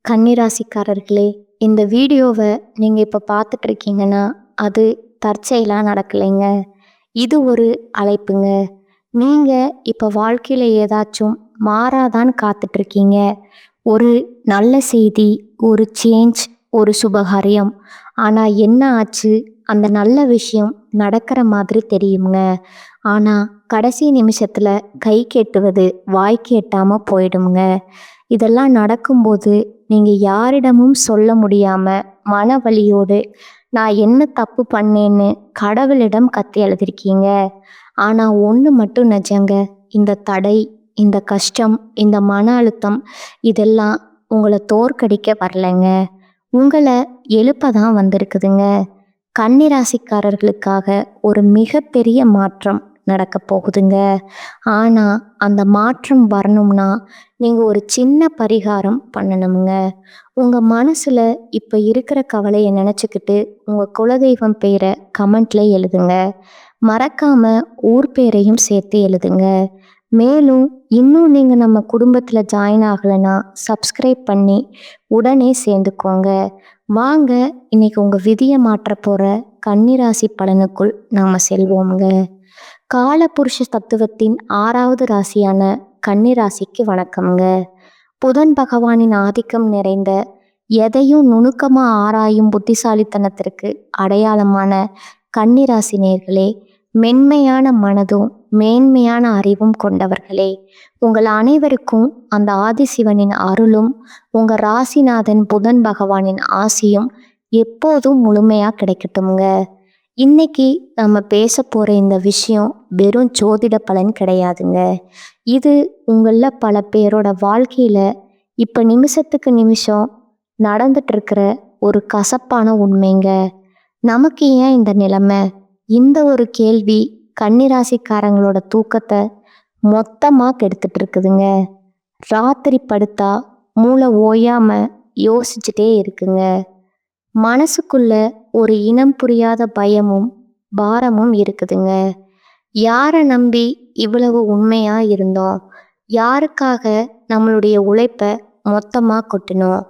கன்னிராசிக்காரர்களே, இந்த வீடியோவை நீங்கள் இப்போ பார்த்துட்டு இருக்கீங்கன்னா அது தற்செயலாக நடக்கலைங்க. இது ஒரு அழைப்புங்க. நீங்கள் இப்போ வாழ்க்கையில் ஏதாச்சும் மாறாதான்னு காத்துட்ருக்கீங்க. ஒரு நல்ல செய்தி, ஒரு சேஞ்ச், ஒரு சுபகாரியம். ஆனால் என்ன ஆச்சு, அந்த நல்ல விஷயம் நடக்கிற மாதிரி தெரியுங்க. ஆனால் கடைசி நிமிஷத்தில் கை கெட்டுவது வாய்க்கு எட்டாமல் போயிடுங்க. இதெல்லாம் நடக்கும்போது நீங்கள் யாரிடமும் சொல்ல முடியாமல் மன வலியோடு நான் என்ன தப்பு பண்ணேன்னு கடவுளிடம் கத்தி எழுதிருக்கீங்க. ஆனால் ஒன்று மட்டும் நிஜங்க, இந்த தடை, இந்த கஷ்டம், இந்த மன அழுத்தம் இதெல்லாம் உங்களை தோற்கடிக்க வரலைங்க, உங்களை எழுப்ப தான் வந்திருக்குதுங்க. கன்னிராசிக்காரர்களுக்காக ஒரு மிகப்பெரிய மாற்றம் நடக்க போகுதுங்க. ஆனால் அந்த மாற்றம் வரணும்னா நீங்கள் ஒரு சின்ன பரிகாரம் பண்ணணுங்க. உங்கள் மனசில் இப்போ இருக்கிற கவலையை நினச்சிக்கிட்டு உங்கள் குலதெய்வம் பேரை கமெண்ட்ல எழுதுங்க. மறக்காமல் ஊர் பேரையும் சேர்த்து எழுதுங்க. மேலும் இன்னும் நீங்கள் நம்ம குடும்பத்தில் ஜாயின் ஆகலைன்னா சப்ஸ்கிரைப் பண்ணி உடனே சேர்ந்துக்கோங்க. வாங்க இன்னைக்கு உங்கள் விதியை மாற்ற போகிற கன்னிராசி பலனுக்குள் நாம் செல்வோங்க. காலபுருஷ தத்துவத்தின் 6வது ராசியான கன்னிராசிக்கு வணக்கம்ங்க. புதன் பகவானின் ஆதிக்கம் நிறைந்த எதையும் நுணுக்கமாக ஆராயும் புத்திசாலித்தனத்திற்கு அடையாளமான கன்னிராசி நேயர்களே, மென்மையான மனதும் மேன்மையான அறிவும் கொண்டவர்களே, உங்கள் அனைவருக்கும் அந்த ஆதிசிவனின் அருளும் உங்கள் ராசிநாதன் புதன் பகவானின் ஆசியும் எப்போதும் முழுமையாக கிடைக்கட்டும்ங்க. இன்னைக்கு நம்ம பேச போகிற இந்த விஷயம் வெறும் ஜோதிட பலன் கிடையாதுங்க. இது உங்களில் பல பேரோட வாழ்க்கையில் இப்போ நிமிஷத்துக்கு நிமிஷம் நடந்துட்டுருக்கிற ஒரு கசப்பான உண்மைங்க. நமக்கு ஏன் இந்த நிலைமை? இந்த ஒரு கேள்வி கன்னிராசிக்காரங்களோட தூக்கத்தை மொத்தமாக கெடுத்துட்டு இருக்குதுங்க. ராத்திரி படுத்தா மூளை ஓயாமல் யோசிச்சுட்டே இருக்குங்க. மனசுக்குள்ள ஒரு இனம் புரியாத பயமும் பாரமும் இருக்குதுங்க. யாரை நம்பி இவ்வளவு உண்மையாக இருந்தோம்? யாருக்காக நம்மளுடைய உழைப்பை மொத்தமாக கொட்டினோம்?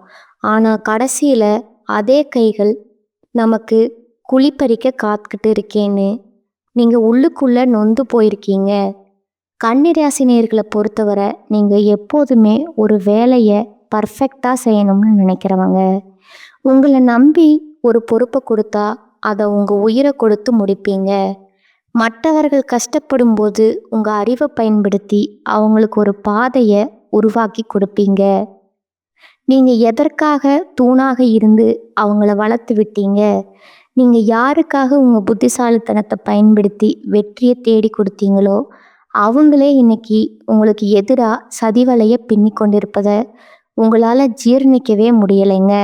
ஆனால் கடைசியில் அதே கைகள் நமக்கு குழிப்பறிக்க காத்துக்கிட்டு இருக்கேன்னு நீங்கள் உள்ளுக்குள்ளே நொந்து போயிருக்கீங்க. கன்னிராசி நேயர்களை பொறுத்தவரை நீங்கள் எப்போதுமே ஒரு வேலையை பர்ஃபெக்டாக செய்யணும்னு நினைக்கிறவங்க. உங்களை நம்பி ஒரு பொறுப்பை கொடுத்தா அதை உங்கள் உயிரை கொடுத்து முடிப்பீங்க. மற்றவர்கள் கஷ்டப்படும் போது உங்கள் அறிவை பயன்படுத்தி அவங்களுக்கு ஒரு பாதையை உருவாக்கி கொடுப்பீங்க. நீங்கள் எதற்காக தூணாக இருந்து அவங்கள வளர்த்து விட்டீங்க? நீங்கள் யாருக்காக உங்கள் புத்திசாலித்தனத்தை பயன்படுத்தி வெற்றியை தேடி கொடுத்தீங்களோ அவங்களே இன்னைக்கு உங்களுக்கு எதிராக சதிவலையை பின்னி கொண்டிருப்பதை உங்களால் ஜீர்ணிக்கவே முடியலைங்க.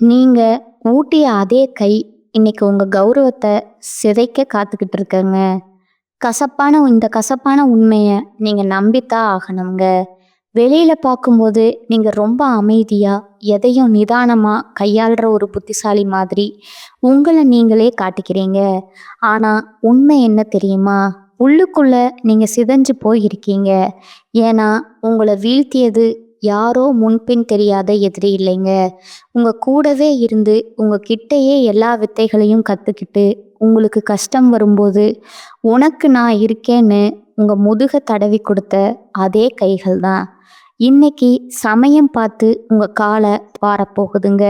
நீங்கள் ஊட்டிய அதே கை இன்னைக்கு உங்கள் கௌரவத்தை சிதைக்க காத்துக்கிட்டு இருக்கங்க. இந்த கசப்பான உண்மையை நீங்கள் நம்பித்தான் ஆகணுங்க. வெளியில் பார்க்கும்போது நீங்கள் ரொம்ப அமைதியாக எதையும் நிதானமாக கையாளுற ஒரு புத்திசாலி மாதிரி உங்களை நீங்களே காட்டிக்கிறீங்க. ஆனால் உண்மை என்ன தெரியுமா? உள்ளுக்குள்ள நீங்கள் சிதைஞ்சு போயிருக்கீங்க. ஏன்னா உங்களை வீழ்த்தியது யாரோ முன்பின் தெரியாத எதிரி இல்லைங்க. உங்கள் கூடவே இருந்து உங்கள் கிட்டேயே எல்லா வித்தைகளையும் கற்றுக்கிட்டு உங்களுக்கு கஷ்டம் வரும்போது உனக்கு நான் இருக்கேன்னு உங்கள் முதுகை தடவி கொடுத்த அதே கைகள் தான் இன்னைக்கு சமயம் பார்த்து உங்கள் காலை வாரப்போகுதுங்க.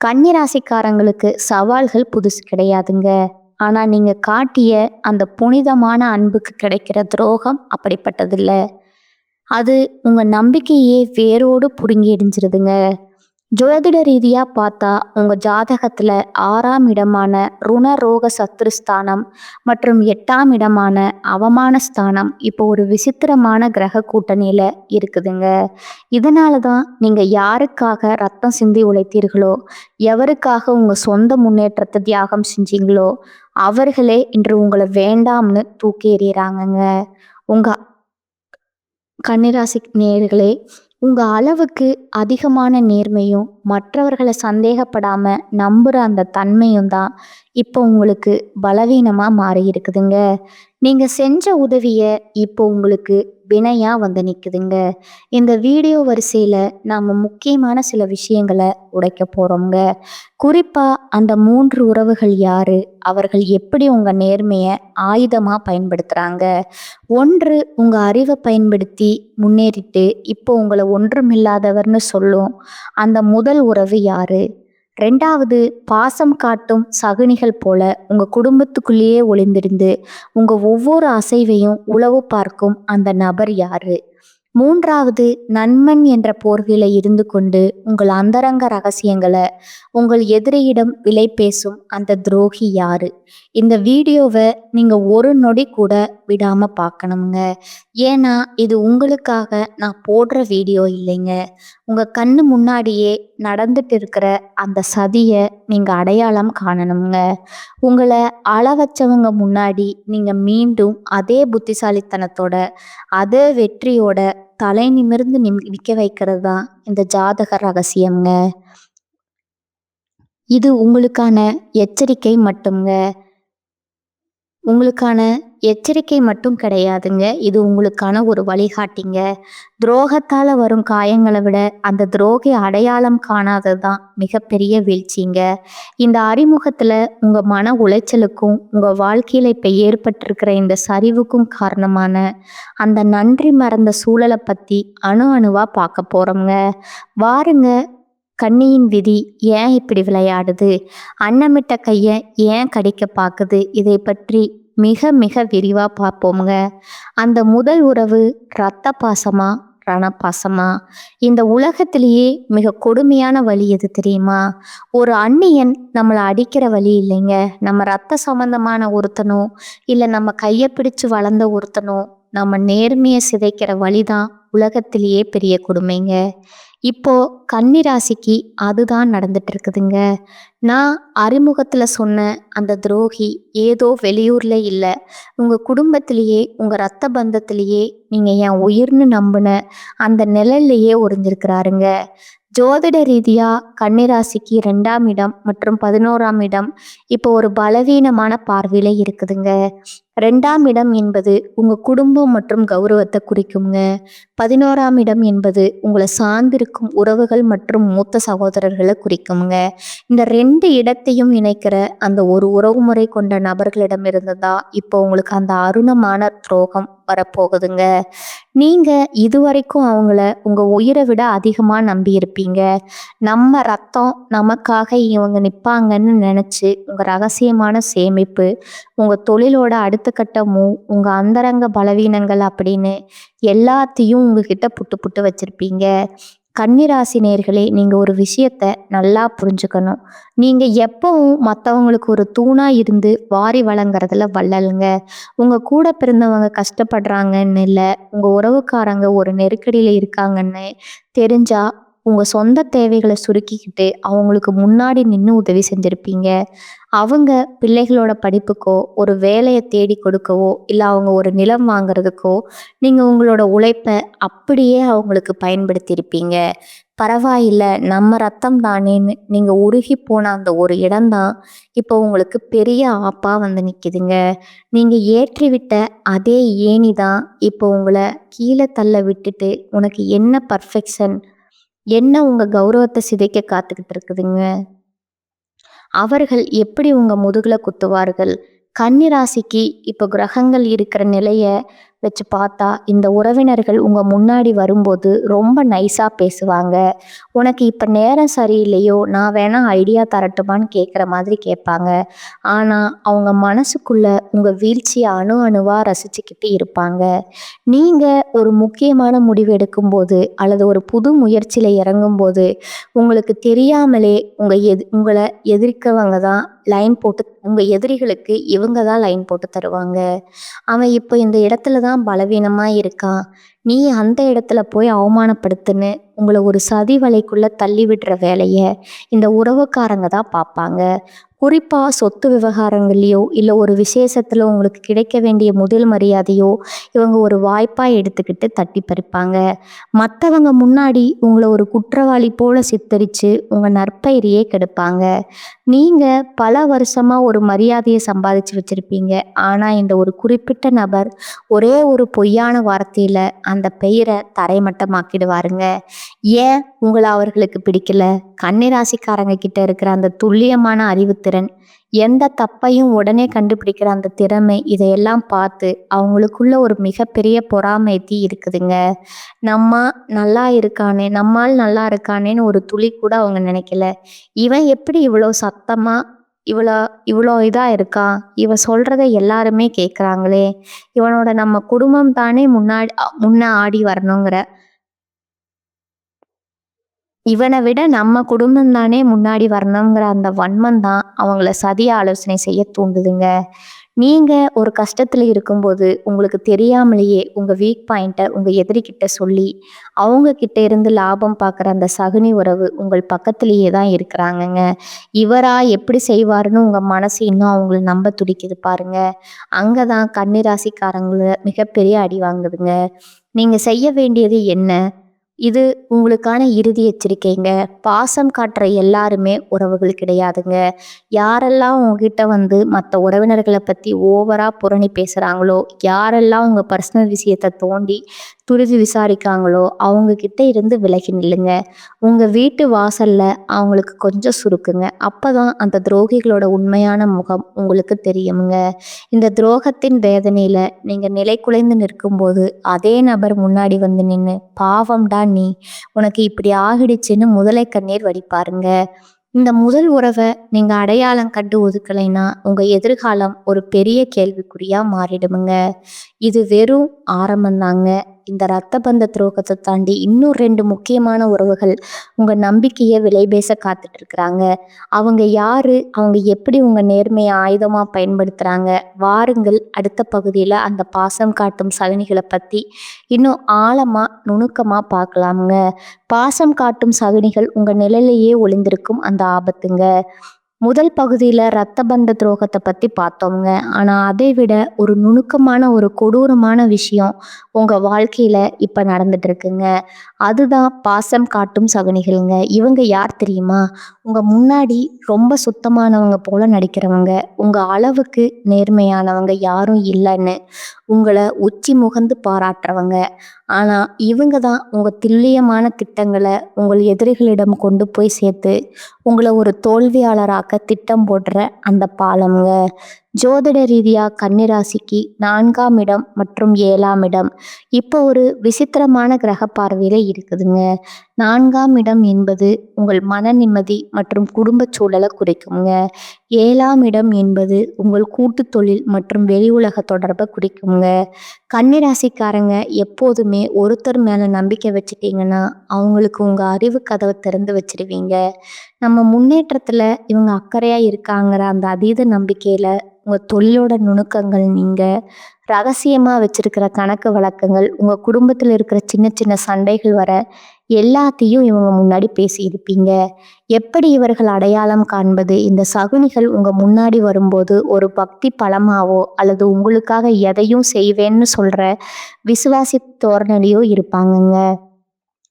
கன்னிராசிக்காரங்களுக்கு சவால்கள் புதுசு கிடையாதுங்க. ஆனால் நீங்கள் காட்டிய அந்த புனிதமான அன்புக்கு கிடைக்கிற துரோகம் அப்படிப்பட்டதில்லை. அது உங்கள் நம்பிக்கையே வேரோடு பிடுங்கி எரிஞ்சிருதுங்க. ஜோதிட ரீதியாக பார்த்தா உங்கள் ஜாதகத்தில் 6ஆம் இடமான ருணரோக சத்ருஸ்தானம் மற்றும் 8ஆம் இடமான அவமான ஸ்தானம் இப்போ ஒரு விசித்திரமான கிரக கூட்டணியில் இருக்குதுங்க. இதனால தான் நீங்கள் யாருக்காக ரத்தம் சிந்தி உழைத்தீர்களோ, எவருக்காக உங்கள் சொந்த முன்னேற்றத்தை தியாகம் செஞ்சீங்களோ அவர்களே இன்று உங்களை வேண்டாம்னு தூக்கி எறிகிறாங்கங்க. உங்கள் கன்னிராசி நேயர்களே, உங்கள் அளவுக்கு அதிகமான நேர்மையும் மற்றவர்களை நீங்க செஞ்ச உதவிய இப்போ உங்களுக்கு வினையா வந்து நிக்குதுங்க. இந்த வீடியோ வரிசையில நாம முக்கியமான சில விஷயங்கள உடைக்க போறோம்ங்க. குறிப்பா அந்த 3 உறவுகள் யாரு? அவர்கள் எப்படி உங்க நேர்மைய ஆயுதமா பயன்படுத்துறாங்க? 1 உங்க அறிவ பயன்படுத்தி முன்னேறிட்டு இப்போ உங்கள ஒன்றுமில்லாதவர்னு சொல்லும் அந்த முதல் உறவு யாரு? 2வது பாசம் காட்டும் சகுனிகள் போல உங்க குடும்பத்துக்குள்ளேயே ஒளிந்திருந்து உங்க ஒவ்வொரு அசைவையும் உளவு பார்க்கும் அந்த நபர் யாரு? 3வது நண்பன் என்ற போர்வையில இருந்து கொண்டு உங்கள் அந்தரங்க ரகசியங்கள உங்கள் எதிரியிடம் விலை பேசும் அந்த துரோகி யாரு? இந்த வீடியோவை நீங்க ஒரு நொடி கூட விடாம பார்க்கணுங்க. ஏன்னா இது உங்களுக்காக நான் போடுற வீடியோ இல்லைங்க. உங்க கண்ணு முன்னாடியே நடந்துட்டு இருக்கிற அந்த சதிய நீங்க அடையாளம் காணணுங்க. உங்களை அழ வச்சவங்க முன்னாடி நீங்க மீண்டும் அதே புத்திசாலித்தனத்தோட அதே வெற்றியோட தலை நிமிர்ந்து நிற்க வைக்கிறது தான் இந்த ஜாதக ரகசியம்ங்க. இது உங்களுக்கான எச்சரிக்கை மட்டும்ங்க. உங்களுக்கான எச்சரிக்கை மட்டும் கிடையாதுங்க. இது உங்களுக்கான ஒரு வழிகாட்டிங்க. துரோகத்தால வரும் காயங்களை விட அந்த துரோகி அடையாளம் காணாதது தான் மிகப்பெரிய வீழ்ச்சிங்க. இந்த அறிமுகத்துல உங்க மன உளைச்சலுக்கும் உங்க வாழ்க்கையில இப்ப ஏற்பட்டிருக்கிற இந்த சரிவுக்கும் காரணமான அந்த நன்றி மறந்த சூழலை பத்தி அணு அணுவா பார்க்க போறோம்ங்க. வாருங்க. கண்ணியின் விதி ஏன் இப்படி விளையாடுது? அன்னமிட்ட கைய ஏன் கடிக்க பார்க்குது? இதை பற்றி மிக மிக விரிவா பார்ப்போம்ங்க. அந்த முதல் உறவு இரத்த பாசமா ரணப்பாசமா? இந்த உலகத்திலேயே மிக கொடுமையான வலி எது தெரியுமா? ஒரு அந்நியன் நம்மளை அடிக்கிற வலி இல்லைங்க. நம்ம ரத்த சம்பந்தமான ஒருத்தனோ இல்லை நம்ம கையை பிடிச்சு வளர்ந்த ஒருத்தனோ நம்ம நேர்மையை சிதைக்கிற வழிதான் உலகத்திலேயே பெரிய கொடுமைங்க. இப்போ கன்னிராசிக்கு அதுதான் நடந்துட்டு இருக்குதுங்க. நான் அறிமுகத்துல சொன்ன அந்த துரோகி ஏதோ வெளியூர்ல இல்லை, உங்க குடும்பத்திலேயே உங்க ரத்த பந்தத்திலேயே நீங்க என் உயிர்னு நம்பின அந்த நிழல்லையே ஒளிஞ்சிருக்கிறாருங்க. ஜோதிட ரீதியா கன்னிராசிக்கு 2ஆம் இடம் மற்றும் 11ஆம் இடம் இப்போ ஒரு பலவீனமான பார்வையில இருக்குதுங்க. 2ஆம் இடம் என்பது உங்க குடும்பம் மற்றும் கௌரவத்தை குறிக்குங்க. 11ஆம் இடம் என்பது உங்களை சார்ந்திருக்கும் உறவுகள் மற்றும் மூத்த சகோதரர்களை குறிக்குங்க. இந்த 2 இடத்தையும் இணைக்கிற அந்த ஒரு உறவுமுறை கொண்ட நபர்களிடமிருந்து தான் இப்போ உங்களுக்கு அந்த அருணமான துரோகம் வரப்போகுதுங்க. நீங்க இதுவரைக்கும் அவங்கள உங்க உயிரை விட அதிகமா நம்பி இருப்பீங்க. நம்ம ரத்தம் நமக்காக இவங்க நிப்பாங்கன்னு நினைச்சு உங்க ரகசியமான சேமிப்பு, உங்க தொழிலோட அடுத்த கட்ட மூவ், உங்க அந்தரங்க பலவீனங்கள் அப்படின்னு எல்லாத்தையும் உங்ககிட்ட புட்டு புட்டு வச்சிருப்பீங்க. கன்னிராசி நேயர்களே, நீங்க ஒரு விஷயத்த நல்லா புரிஞ்சுக்கணும். நீங்க எப்பவும் மற்றவங்களுக்கு ஒரு தூணா இருந்து வாரி வழங்குறதுல வள்ளலுங்க. உங்க கூட பிறந்தவங்க கஷ்டப்படுறாங்கன்னு இல்லை, உங்க உறவுக்காரங்க ஒரு நெருக்கடியில இருக்காங்கன்னு தெரிஞ்சா உங்க சொந்த தேவைகளை சுருக்கிக்கிட்டு அவங்களுக்கு முன்னாடி நின்று உதவி செஞ்சிருப்பீங்க. அவங்க பிள்ளைகளோட படிப்புக்கோ ஒரு வேலையை தேடி கொடுக்கவோ இல்லை அவங்க ஒரு நிலம் வாங்குறதுக்கோ நீங்கள் உங்களோட உழைப்பை அப்படியே அவங்களுக்கு பயன்படுத்தியிருப்பீங்க. பரவாயில்ல, நம்ம ரத்தம் தானேன்னு நீங்கள் உருகி போன அந்த ஒரு இடம்தான் இப்போ உங்களுக்கு பெரிய ஆப்பா வந்து நிற்கிதுங்க. நீங்கள் ஏற்றிவிட்ட அதே ஏணி தான் இப்போ உங்களை கீழே தள்ள விட்டுட்டு உனக்கு என்ன பர்ஃபெக்ஷன், என்ன உங்கள் கௌரவத்தை சிதைக்க காத்துக்கிட்டு இருக்குதுங்க. அவர்கள் எப்படி உங்க முதுகுல குத்துவார்கள்? கன்னிராசிக்கு இப்போ கிரகங்கள் இருக்கிற நிலைய வச்சு பார்த்தா இந்த உறவினர்கள் உங்க முன்னாடி வரும்போது ரொம்ப நைஸா பேசுவாங்க. உனக்கு இப்ப நேரம் சரியில்லையோ, நான் வேணா ஐடியா தரட்டுமான்னு கேட்குற மாதிரி கேட்பாங்க. ஆனா அவங்க மனசுக்குள்ள உங்க வீழ்ச்சியை அணு அணுவா ரசிச்சுக்கிட்டு இருப்பாங்க. நீங்க ஒரு முக்கியமான முடிவு எடுக்கும்போது அல்லது ஒரு புது முயற்சியில இறங்கும்போது உங்களுக்கு தெரியாமலே உங்களை எதிர்க்கவங்க தான் லைன் போட்டு, உங்க எதிரிகளுக்கு இவங்க தான் லைன் போட்டு தருவாங்க. அவன் இப்போ இந்த இடத்துல தான் பலவீனமா இருக்கான், நீ அந்த இடத்துல போய் அவமானப்படுத்துன்னு உங்களை ஒரு சதி வலைக்குள்ள தள்ளி விடுற வேலையை இந்த உறவுக்காரங்க தான் பார்ப்பாங்க. குறிப்பாக சொத்து விவகாரங்கள்லையோ இல்லை ஒரு விசேஷத்தில் உங்களுக்கு கிடைக்க வேண்டிய முதல் மரியாதையோ இவங்க ஒரு வாய்ப்பாக எடுத்துக்கிட்டு தட்டி பறிப்பாங்க. மற்றவங்க முன்னாடி உங்களை ஒரு குற்றவாளி போல சித்தரித்து உங்கள் நற்பெயரையே கெடுப்பாங்க. நீங்கள் பல வருஷமாக ஒரு மரியாதையை சம்பாதிச்சு வச்சுருப்பீங்க. ஆனால் இந்த ஒரு குறிப்பிட்ட நபர் ஒரே ஒரு பொய்யான வார்த்தையில் அந்த பெயரை தரைமட்டமாக்கிடுவாருங்க. ஏன் உங்களை அவர்களுக்கு பிடிக்கல? கன்னிராசிக்காரங்க கிட்ட இருக்கிற அந்த துல்லியமான அறிவுத்திறன், எந்த தப்பையும் உடனே கண்டுபிடிக்கிற அந்த திறமை, இதையெல்லாம் பார்த்து அவங்களுக்குள்ள ஒரு மிகப்பெரிய பொறாமை தீ இருக்குதுங்க. நம்ம நம்மால் நல்லா இருக்கானேன்னு ஒரு துளி கூட அவங்க நினைக்கல. இவன் எப்படி இவ்வளோ சத்தமா இவ்வளோ இவ்வளோ இதாக இருக்கான், இவன் சொல்கிறத எல்லாருமே கேட்குறாங்களே, இவனோட நம்ம குடும்பம் தானே முன்ன ஆடி வரணுங்கிற, இவனை விட நம்ம குடும்பம் தானே முன்னாடி வரணுங்கிற அந்த வன்மம் தான் அவங்கள சதிய ஆலோசனை செய்ய தூண்டுதுங்க. நீங்கள் ஒரு கஷ்டத்தில் இருக்கும்போது உங்களுக்கு தெரியாமலேயே உங்கள் வீக் பாயிண்ட்டை உங்கள் எதிரிக்கிட்ட சொல்லி அவங்க கிட்ட இருந்து லாபம் பார்க்குற அந்த சகுனி உறவு உங்கள் பக்கத்துலேயே தான் இருக்கிறாங்கங்க. இவரா எப்படி செய்வாருன்னு உங்கள் மனசு இன்னும் அவங்கள நம்ப துடிக்குது பாருங்க. அங்கே தான் கன்னிராசிக்காரங்கள மிகப்பெரிய அடி வாங்குதுங்க. நீங்கள் செய்ய வேண்டியது என்ன? இது உங்களுக்கான இறுதி எச்சரிக்கைங்க. பாசம் காட்டுற எல்லாருமே உறவுகள் கிடையாதுங்க. யாரெல்லாம் உங்ககிட்ட வந்து மற்ற உறவினர்களை பற்றி ஓவராக புரணி பேசுகிறாங்களோ, யாரெல்லாம் உங்கள் பர்சனல் விஷயத்தை தோண்டி துரிது விசாரிக்காங்களோ அவங்கக்கிட்ட இருந்து விலகி நில்லுங்க. உங்கள் வீட்டு வாசலில் அவங்களுக்கு கொஞ்சம் சுருக்குங்க. அப்போ தான் அந்த துரோகிகளோட உண்மையான முகம் உங்களுக்கு தெரியுங்க. இந்த துரோகத்தின் வேதனையில் நீங்கள் நிலை குலைந்து நிற்கும்போது அதே நபர் முன்னாடி வந்து நின்று பாவம்டா நீ, உனக்கு இப்படி ஆகிடுச்சுன்னு முதலை கண்ணீர் வடிப்பாருங்க. இந்த முதல் உறவை நீங்கள் அடையாளம் கண்டு ஒதுக்கலைன்னா உங்கள் எதிர்காலம் ஒரு பெரிய கேள்விக்குறியாக மாறிடுமுங்க. இது வெறும் ஆரம்பந்தாங்க. இந்த இரத்த பந்த துரோகத்தை தாண்டி இன்னும் 2 முக்கியமான உறவுகள் உங்கள் நம்பிக்கையை விலை பேச காத்துட்டு இருக்கிறாங்க. அவங்க யாரு? அவங்க எப்படி உங்கள் நேர்மையை ஆயுதமாக பயன்படுத்துகிறாங்க? வாருங்கள், அடுத்த பகுதியில் அந்த பாசம் காட்டும் சகுனிகளை பற்றி இன்னும் ஆழமாக நுணுக்கமாக பார்க்கலாமுங்க. பாசம் காட்டும் சகுனிகள் உங்கள் நிழலையே ஒளிந்திருக்கும் அந்த ஆபத்துங்க. முதல் பகுதியில் இரத்த பந்த துரோகத்தை பற்றி பார்த்தோங்க. ஆனால் அதை விட ஒரு நுணுக்கமான ஒரு கொடூரமான விஷயம் உங்கள் வாழ்க்கையில் இப்போ நடந்துட்டு இருக்குங்க. அதுதான் பாசம் காட்டும் சகுனிகள்ங்க. இவங்க யார் தெரியுமா? உங்கள் முன்னாடி ரொம்ப சுத்தமானவங்க போல நடிக்கிறவங்க, உங்கள் அளவுக்கு நேர்மையானவங்க யாரும் இல்லைன்னு உங்களை உச்சி முகந்து பாராட்டுறவங்க. ஆனால் இவங்க தான் உங்கள் துல்லியமான திட்டங்களை உங்கள் எதிரிகளிடம் கொண்டு போய் சேர்த்து உங்களை ஒரு தோல்வியாளராக்க திட்டம் போடுற அந்த பாலம்ங்க. ஜோதிட ரீதியாக கன்னிராசிக்கு 4ஆம் இடம் மற்றும் 7ஆம் இடம் இப்போ ஒரு விசித்திரமான கிரக பார்வையில் இருக்குதுங்க. 4ஆம் இடம் என்பது உங்கள் மன நிம்மதி மற்றும் குடும்ப சூழலை குறிக்குங்க. 7ஆம் இடம் என்பது உங்கள் கூட்டு தொழில் மற்றும் வெளி உலக தொடர்பை குறிக்குங்க. கன்னிராசிக்காரங்க எப்போதுமே ஒருத்தர் மேலே நம்பிக்கை வச்சுட்டீங்கன்னா அவங்களுக்கு உங்கள் அறிவு கதவை திறந்து வச்சிருவீங்க. நம்ம முன்னேற்றத்தில் இவங்க அக்கறையாக இருக்காங்கிற அந்த அதீத நம்பிக்கையில் உங்கள் தொழிலோட நுணுக்கங்கள், நீங்கள் ரகசியமாக வச்சுருக்கிற கணக்கு வழக்கங்கள், உங்கள் குடும்பத்தில் இருக்கிற சின்ன சின்ன சண்டைகள் வர எல்லாத்தையும் இவங்க முன்னாடி பேசியிருப்பீங்க. எப்படி இவர்கள் அடையாளம் காண்பது? இந்த சகுனிகள் உங்கள் முன்னாடி வரும்போது ஒரு பக்தி பலமாவோ அல்லது உங்களுக்காக எதையும் செய்வேன்னு சொல்கிற விசுவாசி தோரணையிலையோ இருப்பாங்கங்க.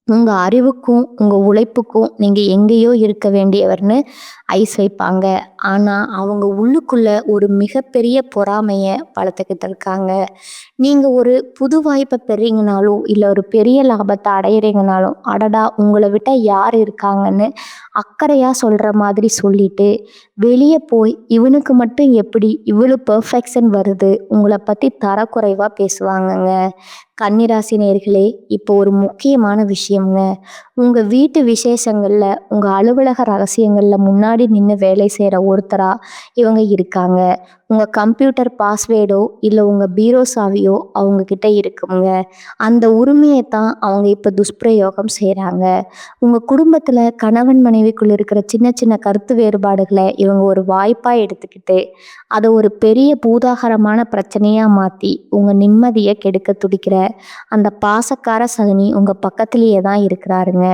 உங்கள் அறிவுக்கும் உங்கள் உழைப்புக்கும் நீங்கள் எங்கேயோ இருக்க வேண்டியவர்னு ஐஸ் வைப்பாங்க. ஆனால் அவங்க உள்ளுக்குள்ளே ஒரு மிகப்பெரிய பொறாமையை வளர்த்துக்கிட்டு இருக்காங்க. நீங்கள் ஒரு புது வாய்ப்பை பெறீங்கனாலும் இல்லை ஒரு பெரிய லாபத்தை அடையிறீங்கனாலும் அடடா உங்களை விட்ட யார் இருக்காங்கன்னு அக்கறையாக சொல்கிற மாதிரி சொல்லிட்டு வெளியே போய் இவனுக்கு மட்டும் எப்படி இவ்வளோ பெர்ஃபெக்ஷன் வருது, உங்களை பற்றி தரக்குறைவாக பேசுவாங்கங்க. கன்னிராசி நேயர்களே, இப்போ ஒரு முக்கியமான விஷயம்ங்க. உங்கள் வீட்டு விசேஷங்களில் உங்கள் அலுவலக ரகசியங்களில் முன்னாடி நின்று வேலை செய்கிற ஒருத்தராக இவங்க இருக்காங்க. உங்கள் கம்ப்யூட்டர் பாஸ்வேர்டோ இல்லை உங்கள் பீரோ சாவியோ அவங்கக்கிட்ட இருக்குங்க. அந்த உரிமையை தான் அவங்க இப்போ துஷ்பிரயோகம் செய்கிறாங்க. உங்கள் குடும்பத்தில் கணவன் மனைவிக்குள் இருக்கிற சின்ன சின்ன கருத்து வேறுபாடுகளை இவங்க ஒரு வாய்ப்பாக எடுத்துக்கிட்டு அதை ஒரு பெரிய பூதாகரமான பிரச்சனையாக மாற்றி உங்கள் நிம்மதியை கெடுக்க துடிக்கிற அந்த பாசக்கார சகுனி உங்க பக்கத்திலேயே தான் இருக்கிறாருங்க.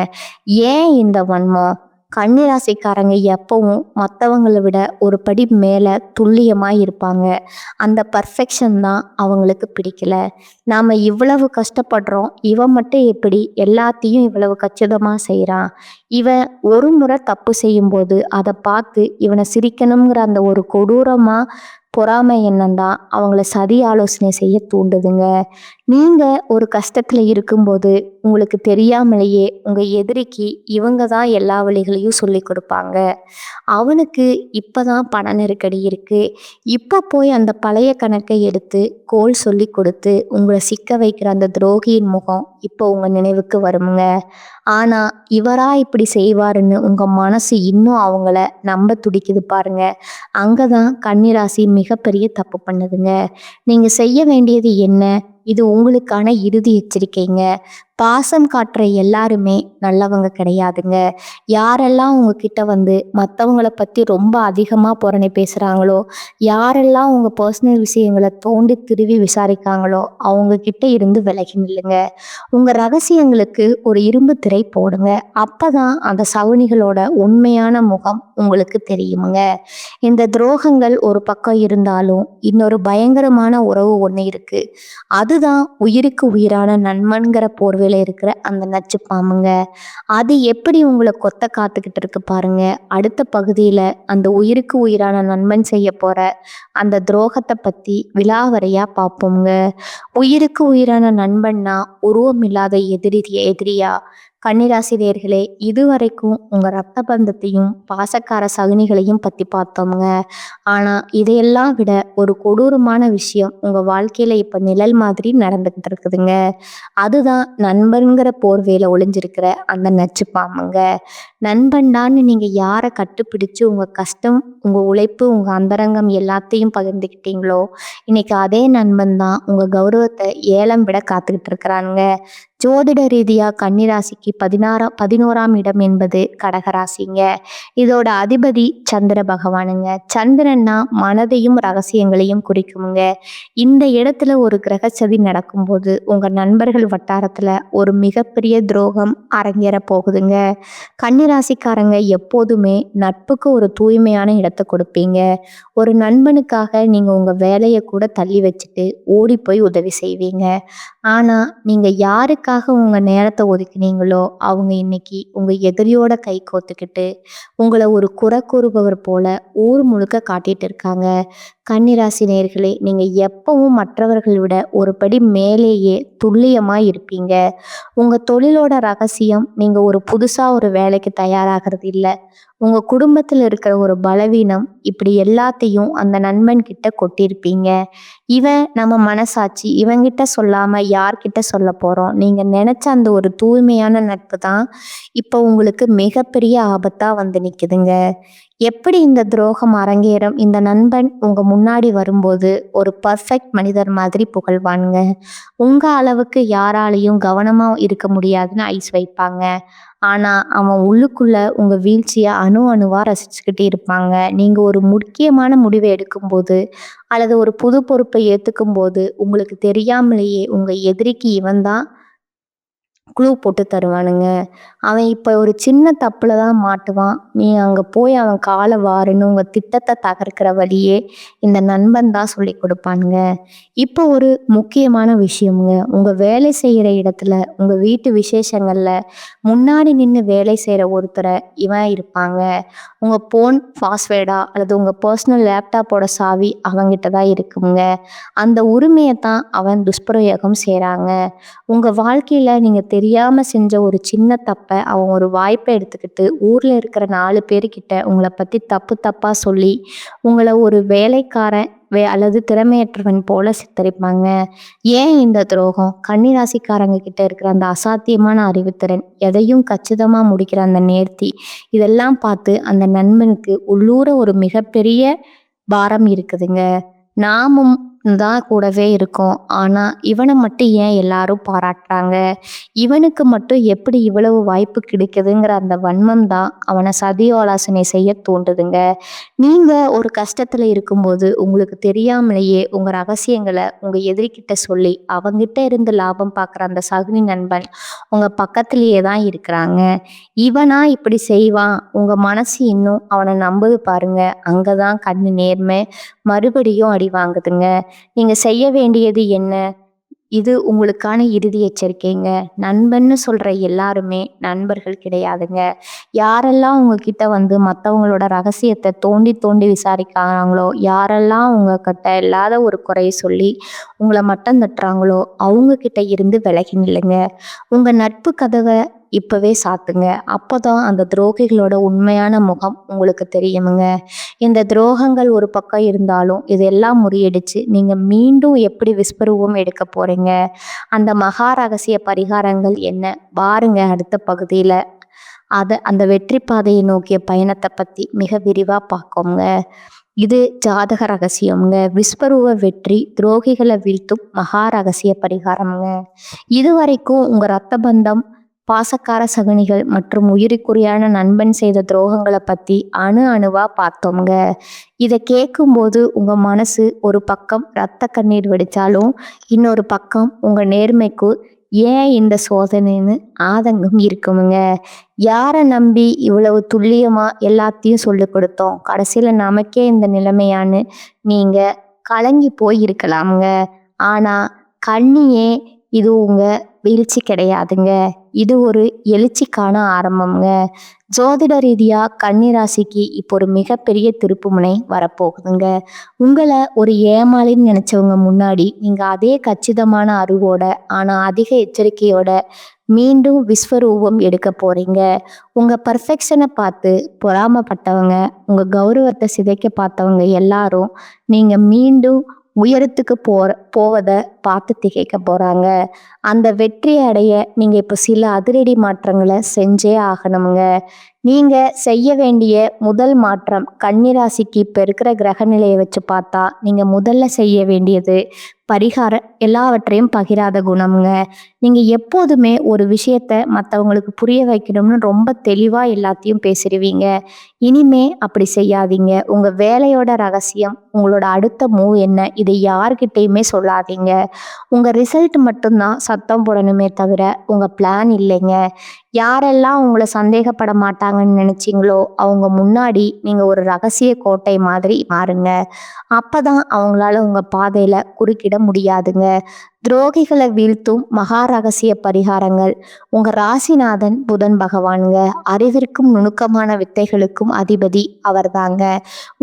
ஏன் இந்த வன்மம்? கன்னிராசிக்காரங்க எப்பவும் மற்றவங்களை விட ஒரு படி மேலே துல்லியமாக இருப்பாங்க. அந்த பர்ஃபெக்ஷன் தான் அவங்களுக்கு பிடிக்கல. நாம் இவ்வளவு கஷ்டப்படுறோம், இவன் மட்டும் எப்படி எல்லாத்தையும் இவ்வளவு கச்சிதமாக செய்கிறான்? இவன் ஒரு முறை தப்பு செய்யும்போது அதை பார்த்து இவனை சிரிக்கணுங்கிற அந்த ஒரு கொடூரமாக பொறாமை எண்ணம் தான் அவங்கள சதி ஆலோசனை செய்ய தூண்டுதுங்க. நீங்கள் ஒரு கஷ்டத்தில் இருக்கும்போது உங்களுக்கு தெரியாமலேயே உங்கள் எதிரிக்கு இவங்க தான் எல்லா வழிகளையும் சொல்லி கொடுப்பாங்க. அவனுக்கு இப்போ தான் பண நெருக்கடி இருக்குது, இப்போ போய் அந்த பழைய கணக்கை எடுத்து கோல் சொல்லி கொடுத்து உங்களை சிக்க வைக்கிற அந்த துரோகியின் முகம் இப்போ உங்கள் நினைவுக்கு வருமுங்க. ஆனால் இவரா இப்படி செய்வாருன்னு உங்கள் மனசு இன்னும் அவங்கள நம்ப துடிக்குது பாருங்க. அங்கே தான் கன்னிராசி மிகப்பெரிய தப்பு பண்ணுதுங்க. நீங்கள் செய்ய வேண்டியது என்ன? இது உங்களுக்கான இறுதி எச்சரிக்கைங்க. பாசம் காட்டுற எல்லாருமே நல்லவங்க கிடையாதுங்க. யாரெல்லாம் உங்ககிட்ட வந்து மற்றவங்கள பற்றி ரொம்ப அதிகமாக புரணி பேசுகிறாங்களோ, யாரெல்லாம் உங்கள் பர்சனல் விஷயங்களை தோண்டி திருவி விசாரிக்காங்களோ அவங்கக்கிட்ட இருந்து விலகி நில்லுங்க. உங்கள் ரகசியங்களுக்கு ஒரு இரும்பு திரை போடுங்க. அப்போ தான் அந்த சகுனிகளோட உண்மையான முகம் உங்களுக்கு தெரியுமுங்க. இந்த துரோகங்கள் ஒரு பக்கம் இருந்தாலும் இன்னொரு பயங்கரமான உறவு ஒன்று இருக்குது. அதுதான் உயிருக்கு உயிரான நண்பன்கிற போர்வையில் இருக்கிற அந்த நச்சு பாம்புங்க. அது எப்படி உங்களை கொத்த காத்துக்கிட்டு இருக்கு பாருங்க. அடுத்த பகுதியில் அந்த உயிருக்கு உயிரான நண்பன் செய்ய போற அந்த துரோகத்தை பற்றி விலாவறையா பார்ப்போங்க. உயிருக்கு உயிரான நண்பன்னா உருவம் இல்லாத எதிரியா? கன்னிராசி நேயர்களே, இதுவரைக்கும் உங்கள் ரத்த பந்தத்தையும் பாசக்கார சகுனிகளையும் பற்றி பார்த்தோம்ங்க. ஆனால் இதையெல்லாம் விட ஒரு கொடூரமான விஷயம் உங்கள் வாழ்க்கையில் இப்போ நிழல் மாதிரி நடந்துக்கிட்டு இருக்குதுங்க. அதுதான் நண்பன்கிற போர்வையில் ஒளிஞ்சிருக்கிற அந்த நச்சு பாம்புங்க. நண்பன்டான்னு நீங்கள் யாரை கட்டுப்பிடிச்சு உங்கள் கஷ்டம், உங்கள் உழைப்பு, உங்கள் அந்தரங்கம் எல்லாத்தையும் பகிர்ந்துக்கிட்டீங்களோ, இன்னைக்கு அதே நண்பன் தான் உங்கள் கௌரவத்தை ஏலம் விட காத்துக்கிட்டு இருக்கிறானுங்க. ஜோதிட ரீதியாக கன்னிராசிக்கு 11ஆம் இடம் என்பது கடகராசிங்க. இதோட அதிபதி சந்திர பகவானுங்க. சந்திரன்னா மனதையும் ரகசியங்களையும் குறிக்குமுங்க. இந்த இடத்துல ஒரு கிரகச்சதி நடக்கும்போது உங்கள் நண்பர்கள் வட்டாரத்தில் ஒரு மிகப்பெரிய துரோகம் அரங்கேற போகுதுங்க. கன்னிராசிக்காரங்க எப்போதுமே நட்புக்கு ஒரு தூய்மையான இடத்தை கொடுப்பீங்க. ஒரு நண்பனுக்காக நீங்கள் உங்கள் வேலையை கூட தள்ளி வச்சுட்டு ஓடி போய் உதவி செய்வீங்க. ஆனால் நீங்கள் யாருக்காக உங்கள் நேரத்தை ஒதுக்கினீங்களோ அவங்க இன்னைக்கு உங்கள் எதிரியோட கை கோத்துக்கிட்டு உங்களை ஒரு குறை கூறுபவர் போல ஊர் முழுக்க காட்டிட்டு இருக்காங்க. கன்னிராசி நேயர்களே, நீங்கள் எப்பவும் மற்றவர்களை விட ஒரு படி மேலேயே துல்லியமாக இருப்பீங்க. உங்கள் தொழிலோட ரகசியம் நீங்கள் ஒரு புதுசாக ஒரு வேலைக்கு தயாராகிறது இல்லை, உங்கள் குடும்பத்தில் இருக்கிற ஒரு பலவீனம். இப்படி எல்லாத்தையும் அந்த நண்பன் கிட்ட கொட்டியிருப்பீங்க. இவன் நம்ம மனசாட்சி, இவங்கிட்ட சொல்லாமல் யார்கிட்ட சொல்ல போகிறோம்? நீங்கள் நினச்ச அந்த ஒரு தூய்மையான நட்பு தான் இப்போ உங்களுக்கு மிகப்பெரிய ஆபத்தாக வந்து நிற்குதுங்க. எப்படி இந்த துரோகம் அரங்கேறும்? இந்த நண்பன் உங்கள் முன்னாடி வரும்போது ஒரு பர்ஃபெக்ட் மனிதர் மாதிரி புகழ்வானுங்க. உங்கள் அளவுக்கு யாராலையும் கவனமாக இருக்க முடியாதுன்னு ஐஸ் வைப்பாங்க. ஆனால் அவன் உள்ளுக்குள்ள உங்கள் வீழ்ச்சியை அணு அணுவாக ரசிச்சுக்கிட்டு இருப்பாங்க. நீங்கள் ஒரு முக்கியமான முடிவை எடுக்கும்போது அல்லது ஒரு புது பொறுப்பை ஏற்றுக்கும் போது உங்களுக்கு தெரியாமலேயே உங்கள் எதிரிக்கு இவன் தான் க்ளூ போட்டு தருவானுங்க. அவன் இப்போ ஒரு சின்ன தப்பில் தான் மாட்டுவான். நீ அங்கே போய் அவன் காலை வாருன்னு உங்கள் திட்டத்தை தகர்க்கிற வழியே இந்த நண்பன் தான் சொல்லி கொடுப்பானுங்க. இப்போ ஒரு முக்கியமான விஷயமுங்க. உங்கள் வேலை செய்கிற இடத்துல, உங்கள் வீட்டு விசேஷங்களில் முன்னாடி நின்று வேலை செய்கிற ஒருத்தரை இவன் இருப்பாங்க. உங்கள் ஃபோன் பாஸ்வேர்டா அல்லது உங்கள் பர்சனல் லேப்டாப்போட சாவி அவங்கிட்ட தான் இருக்குங்க. அந்த உரிமையை தான் அவன் துஷ்பிரயோகம் செய்கிறாங்க. உங்கள் வாழ்க்கையில் நீங்கள் தெரியாமல் செஞ்ச ஒரு சின்ன தப்பை அவன் ஒரு வாய்ப்பை எடுத்துக்கிட்டு ஊரில் இருக்கிற 4 பேர்கிட்ட உங்களை பற்றி தப்பாக சொல்லி உங்களை ஒரு வேலைக்காரன் அல்லது திறமையற்றவன் போல சித்தரிப்பாங்க. ஏன் இந்த துரோகம்? கன்னிராசிக்காரங்க கிட்ட இருக்கிற அந்த அசாத்தியமான அறிவுத்திறன், எதையும் கச்சிதமாக முடிக்கிற அந்த நேர்த்தி, இதெல்லாம் பார்த்து அந்த நண்பனுக்கு உள்ளூர ஒரு மிகப்பெரிய பாரம் இருக்குதுங்க. நாமும் தான் கூடவே இருக்கும். ஆனா, இவன மட்டும் ஏன் எல்லாரும் பாராட்டுறாங்க? இவனுக்கு மட்டும் எப்படி இவ்வளவு வாய்ப்பு கிடைக்குதுங்கிற அந்த வன்மம் தான் அவன சதி ஆலோசனை செய்ய தூண்டுதுங்க. நீங்க ஒரு கஷ்டத்துல இருக்கும்போது, உங்களுக்கு தெரியாமலேயே உங்க ரகசியங்கள உங்க எதிரிகிட்ட சொல்லி, அவங்கிட்ட இருந்து லாபம் பார்க்குற அந்த சகுனி நண்பன் உங்க பக்கத்திலேயே தான் இருக்கிறாங்க. இவனா இப்படி செய்வான், உங்க மனசு இன்னும் அவன நம்புது பாருங்க. அங்க தான் கண்ணு நேர்மை மறுபடியும் அடி வாங்குதுங்க. நீங்க செய்ய வேண்டியது என்ன? இது உங்களுக்கான இறுதி எச்சரிக்கைங்க. நண்பன்னு சொல்ற எல்லாருமே நண்பர்கள் கிடையாதுங்க. யாரெல்லாம் உங்ககிட்ட வந்து மத்தவங்களோட ரகசியத்த தோண்டி தோண்டி விசாரிக்கிறாங்களோ, யாரெல்லாம் உங்ககிட்ட இல்லாத ஒரு குறைய சொல்லி உங்கள மட்டம் தட்டுறாங்களோ, அவங்க கிட்ட இருந்து விலகி நில்லுங்க. உங்க நட்பு கதவ இப்பவே சாத்துங்க. அப்பதான் அந்த துரோகிகளோட உண்மையான முகம் உங்களுக்கு தெரியுமுங்க. இந்த துரோகங்கள் ஒரு பக்கம் இருந்தாலும், இதெல்லாம் முறியடிச்சு நீங்க மீண்டும் எப்படி விஸ்வரூபம் எடுக்க போறீங்க? அந்த மகா ரகசிய பரிகாரங்கள் என்ன? பாருங்க அடுத்த பகுதியில. அந்த வெற்றி பாதையை நோக்கிய பயணத்த பத்தி மிக விரிவா பார்க்கோங்க. இது ஜாதக ரகசியம்ங்க. விஸ்வரூப வெற்றி, துரோகிகளை வீழ்த்தும் மகா ரகசிய பரிகாரம்ங்க. இதுவரைக்கும் உங்க ரத்த பந்தம், பாசக்கார சகுனிகள் மற்றும் உயிருக்குரியான நண்பன் செய்த துரோகங்களை பத்தி அணு அணுவா பார்த்தோம்ங்க. இதை கேட்கும்போது உங்க மனசு ஒரு பக்கம் ரத்த கண்ணீர் வெடிச்சாலும், இன்னொரு பக்கம் உங்க நேர்மைக்கு ஏன் இந்த சோதனைன்னு ஆதங்கம் இருக்குமுங்க. யாரை நம்பி இவ்வளவு துல்லியமா எல்லாத்தையும் சொல்லி கொடுத்தோம், கடைசியில நமக்கே இந்த நிலைமையான்னு நீங்க கலங்கி போய் இருக்கலாமுங்க. ஆனா கண்ணியே, இது உங்க வீழ்ச்சி கிடையாதுங்க. இது ஒரு எழுச்சிக்கான ஆரம்பம்ங்க. ஜோதிட ரீதியா கன்னி ராசிக்கு இப்போ ஒரு மிகப்பெரிய திருப்புமுனை வரப்போகுதுங்க. உங்களை ஒரு ஏமாளின்னு நினைச்சவங்க முன்னாடி நீங்க அதே கச்சிதமான அறிவோட, ஆனா அதிக எச்சரிக்கையோட மீண்டும் விஸ்வரூபம் எடுக்க போறீங்க. உங்க பர்ஃபெக்ஷனை பார்த்து பொறாமப்பட்டவங்க, உங்க கௌரவத்தை சிதைக்க பார்த்தவங்க எல்லாரும் நீங்க மீண்டும் உயரத்துக்கு போவத பார்த்து திகைக்க போறாங்க. அந்த வெற்றி அடைய நீங்க இப்போ சில அதிரடி மாற்றங்களை செஞ்சே ஆகணுங்க. நீங்க செய்ய வேண்டிய முதல் மாற்றம், கன்னிராசிக்கு இப்ப இருக்கிற கிரக நிலையை வச்சு பார்த்தா நீங்க முதல்ல செய்ய வேண்டியது பரிகாரம், எல்லாவற்றையும் பகிராத குணம்ங்க. நீங்க எப்போதுமே ஒரு விஷயத்த மற்றவங்களுக்கு புரிய வைக்கணும்னு ரொம்ப தெளிவா எல்லாத்தையும் பேசிடுவீங்க. இனிமே அப்படி செய்யாதீங்க. உங்க வேலையோட ரகசியம், உங்களோட அடுத்த மூவ் என்ன, இதை யார்கிட்டயுமே சொல்லாதீங்க. உங்க ரிசல்ட் மட்டும்தான் சத்தம் போடணுமே தவிர உங்க பிளான் இல்லைங்க. யாரெல்லாம் உங்களை சந்தேகப்பட மாட்டாங்கன்னு நினைச்சீங்களோ, அவங்க முன்னாடி நீங்க ஒரு ரகசிய கோட்டை மாதிரி மாறுங்க. அப்பதான் அவங்களால உங்க பாதையில குறுக்கிட முடியாதுங்க. துரோகிகளை வீழ்த்தும் மகா ரகசிய பரிகாரங்கள். உங்க ராசிநாதன் புதன் பகவானுங்க. அறிவிற்கும் நுணுக்கமான வித்தைகளுக்கும் அதிபதி அவர்தாங்க.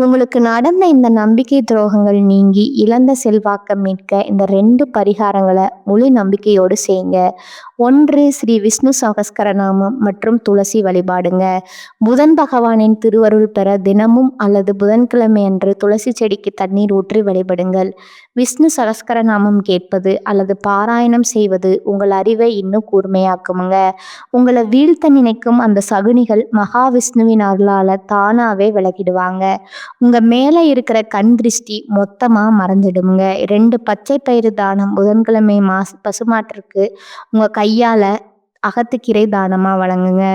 உங்களுக்கு நடந்த இந்த நம்பிக்கை துரோகங்கள் நீங்கி இழந்த செல்வாக்க மீட்க இந்த 2 பரிகாரங்களை முழு நம்பிக்கையோடு செய்யுங்க. 1 ஸ்ரீ விஷ்ணு சகஸ்கரநாமம் மற்றும் துளசி வழிபாடுங்க. புதன் பகவானின் திருவருள் பெற தினமும் அல்லது புதன்கிழமை அன்று துளசி செடிக்கு தண்ணீர் ஊற்றி வழிபடுங்கள். விஷ்ணு சகஸ்கரநாமம் கேட்பது அல்லது பாராயணம் செய்வது உங்கள் அறிவை இன்னும் கூர்மையாக்குமுங்க. உங்களை வீழ்த்த நினைக்கும் அந்த சகுனிகள் மகாவிஷ்ணுவின் அருளால தானாவே விலகிடுவாங்க. உங்க மேல இருக்கிற கண் திருஷ்டி மொத்தமா மறைஞ்சிடுமுங்க. 2 பச்சை பயிறு தானம் புதன்கிழமை பசுமாட்டிற்கு உங்க கையால அகத்துக்கீரை தானமா வழங்குங்க.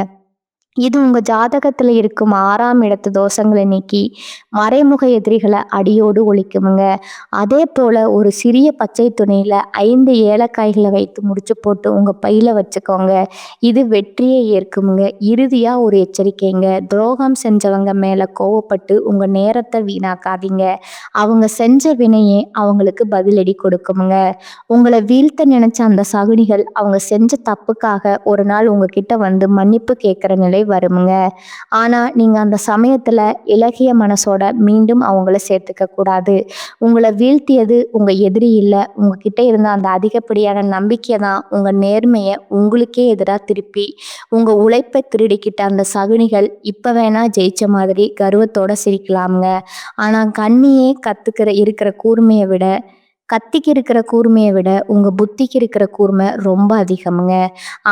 இது உங்க ஜாதகத்துல இருக்கும் 6ஆம் இடத்து தோஷங்களை நீக்கி மறைமுக எதிரிகளை அடியோடு ஒழிக்குமுங்க. அதே போல ஒரு சிறிய பச்சை துணியில 5 ஏலக்காய்களை வைத்து முடிச்சு போட்டு உங்க பையில வச்சுக்கோங்க. இது வெற்றியை ஏற்குமுங்க. இறுதியா ஒரு எச்சரிக்கைங்க. துரோகம் செஞ்சவங்க மேல கோவப்பட்டு உங்க நேரத்தை வீணாக்காதீங்க. அவங்க செஞ்ச வினையே அவங்களுக்கு பதிலடி கொடுக்குமுங்க. உங்களை வீழ்த்த நினைச்ச அந்த சகுனிகள் அவங்க செஞ்ச தப்புக்காக ஒரு நாள் உங்ககிட்ட வந்து மன்னிப்பு கேட்கிற நிலை வருமுங்க. ஆனா நீங்க அந்த சமயத்துல இலகிய மனசோட மீண்டும் அவங்கள சேர்த்துக்க கூடாது. உங்களை வீழ்த்தியது உங்க எதிரி இல்ல, உங்ககிட்ட இருந்த அந்த அதிகப்படியான நம்பிக்கை தான் உங்க நேர்மையை உங்களுக்கே எதிராக திருப்பி உங்க உழைப்பை திருடிக்கிட்ட அந்த சகுனிகள் இப்ப வேணா ஜெயிச்ச மாதிரி கர்வத்தோட சிரிக்கலாமுங்க. ஆனா கண்ணியே இருக்கிற கூர்மையை விட கத்திக்கு இருக்கிற கூர்மையை விட உங்க புத்திக்கு இருக்கிற கூர்மை ரொம்ப அதிகமுங்க.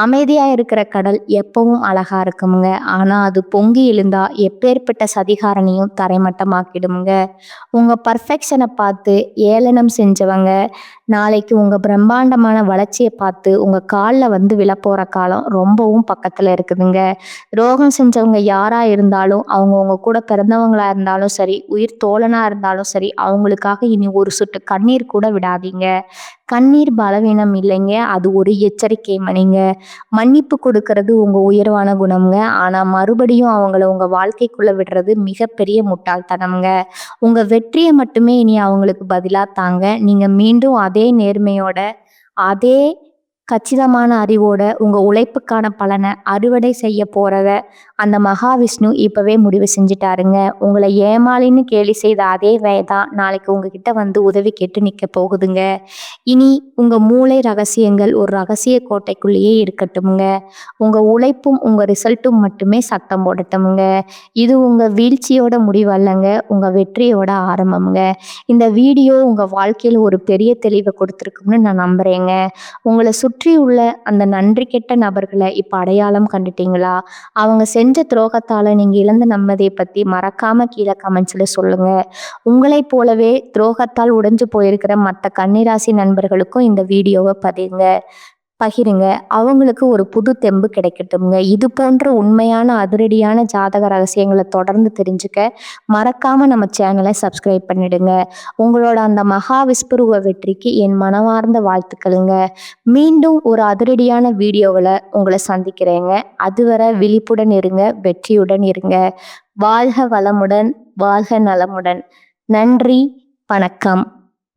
அமைதியா இருக்கிற கடல் எப்பவும் அழகா இருக்குமுங்க. ஆனா அது பொங்கி எழுந்தா எப்பேற்பட்ட சதிகாரனையும் தரைமட்டமாக்கிடுமுங்க. உங்க பர்ஃபெக்ஷனை பார்த்து ஏளனம் செஞ்சவங்க நாளைக்கு உங்க பிரம்மாண்டமான வளர்ச்சியை பார்த்து உங்க காலில் வந்து விழப்போற காலம் ரொம்பவும் பக்கத்துல இருக்குதுங்க. துரோகம் செஞ்சவங்க யாரா இருந்தாலும், அவங்க உங்க கூட பிறந்தவங்களா இருந்தாலும் சரி, உயிர் தோழனா இருந்தாலும் சரி, அவங்களுக்காக இனி ஒரு சொட்டு கண்ணீர் கூட விடாதீங்க. கண்ணீர் பலவீனம் இல்லைங்க, அது ஒரு எச்சரிக்கை மணிங்க. மன்னிப்பு கொடுக்கறது உங்க உயர்வான குணம்ங்க. ஆனா மறுபடியும் அவங்கள உங்க வாழ்க்கைக்குள்ள விடுறது மிகப்பெரிய முட்டாள்தனம்ங்க. உங்க வெற்றியை மட்டுமே இனி அவங்களுக்கு பதிலா தாங்க. நீங்க மீண்டும் அதே நேர்மையோட, அதே கச்சிதமான அறிவோட உங்க உழைப்புக்கான பலனை அறுவடை செய்ய போறத அந்த மகாவிஷ்ணு இப்பவே முடிவு செஞ்சுட்டாருங்க. உங்களை ஏமாளின்னு கேலி செய்த அதே தான் நாளைக்கு உங்ககிட்ட வந்து உதவி கேட்டு நிற்க போகுதுங்க. இனி உங்க மூளை ரகசியங்கள் ஒரு ரகசிய கோட்டைக்குள்ளேயே இருக்கட்டும்ங்க. உங்க உழைப்பும் உங்க ரிசல்ட்டும் மட்டுமே சத்தம் போடட்டும்ங்க. இது உங்க வீழ்ச்சியோட முடிவல்லங்க, உங்க வெற்றியோட ஆரம்பம்ங்க. இந்த வீடியோ உங்க வாழ்க்கையில் ஒரு பெரிய தெளிவை கொடுத்துருக்கும்னு நான் நம்புறேங்க. உங்களை சுற்றி உள்ள அந்த நன்றி கெட்ட நபர்களை இப்ப அடையாளம் கண்டுட்டீங்களா? அவங்க செஞ்ச துரோகத்தால நீங்க இழந்த நிம்மதியை பத்தி மறக்காம கீழே கமெண்ட்ஸ்ல சொல்லுங்க. உங்களைப் போலவே துரோகத்தால் உடைஞ்சு போயிருக்கிற மற்ற கன்னிராசி நண்பர்களுக்கும் இந்த வீடியோவை பகிருங்க. அவங்களுக்கு ஒரு புது தெம்பு கிடைக்கட்டும்ங்க. இது போன்ற உண்மையான அதிரடியான ஜாதக ரகசியங்களை தொடர்ந்து தெரிஞ்சுக்க மறக்காம நம்ம சேனலை சப்ஸ்கிரைப் பண்ணிடுங்க. உங்களோட அந்த மகா விஸ்வரூப வெற்றிக்கு என் மனமார்ந்த வாழ்த்துக்களுங்க. மீண்டும் ஒரு அதிரடியான வீடியோவில் உங்களை சந்திக்கிறேங்க. அதுவரை விழிப்புடன் இருங்க, வெற்றியுடன் இருங்க. வாழ்க வளமுடன், வாழ்க நலமுடன். நன்றி, வணக்கம்.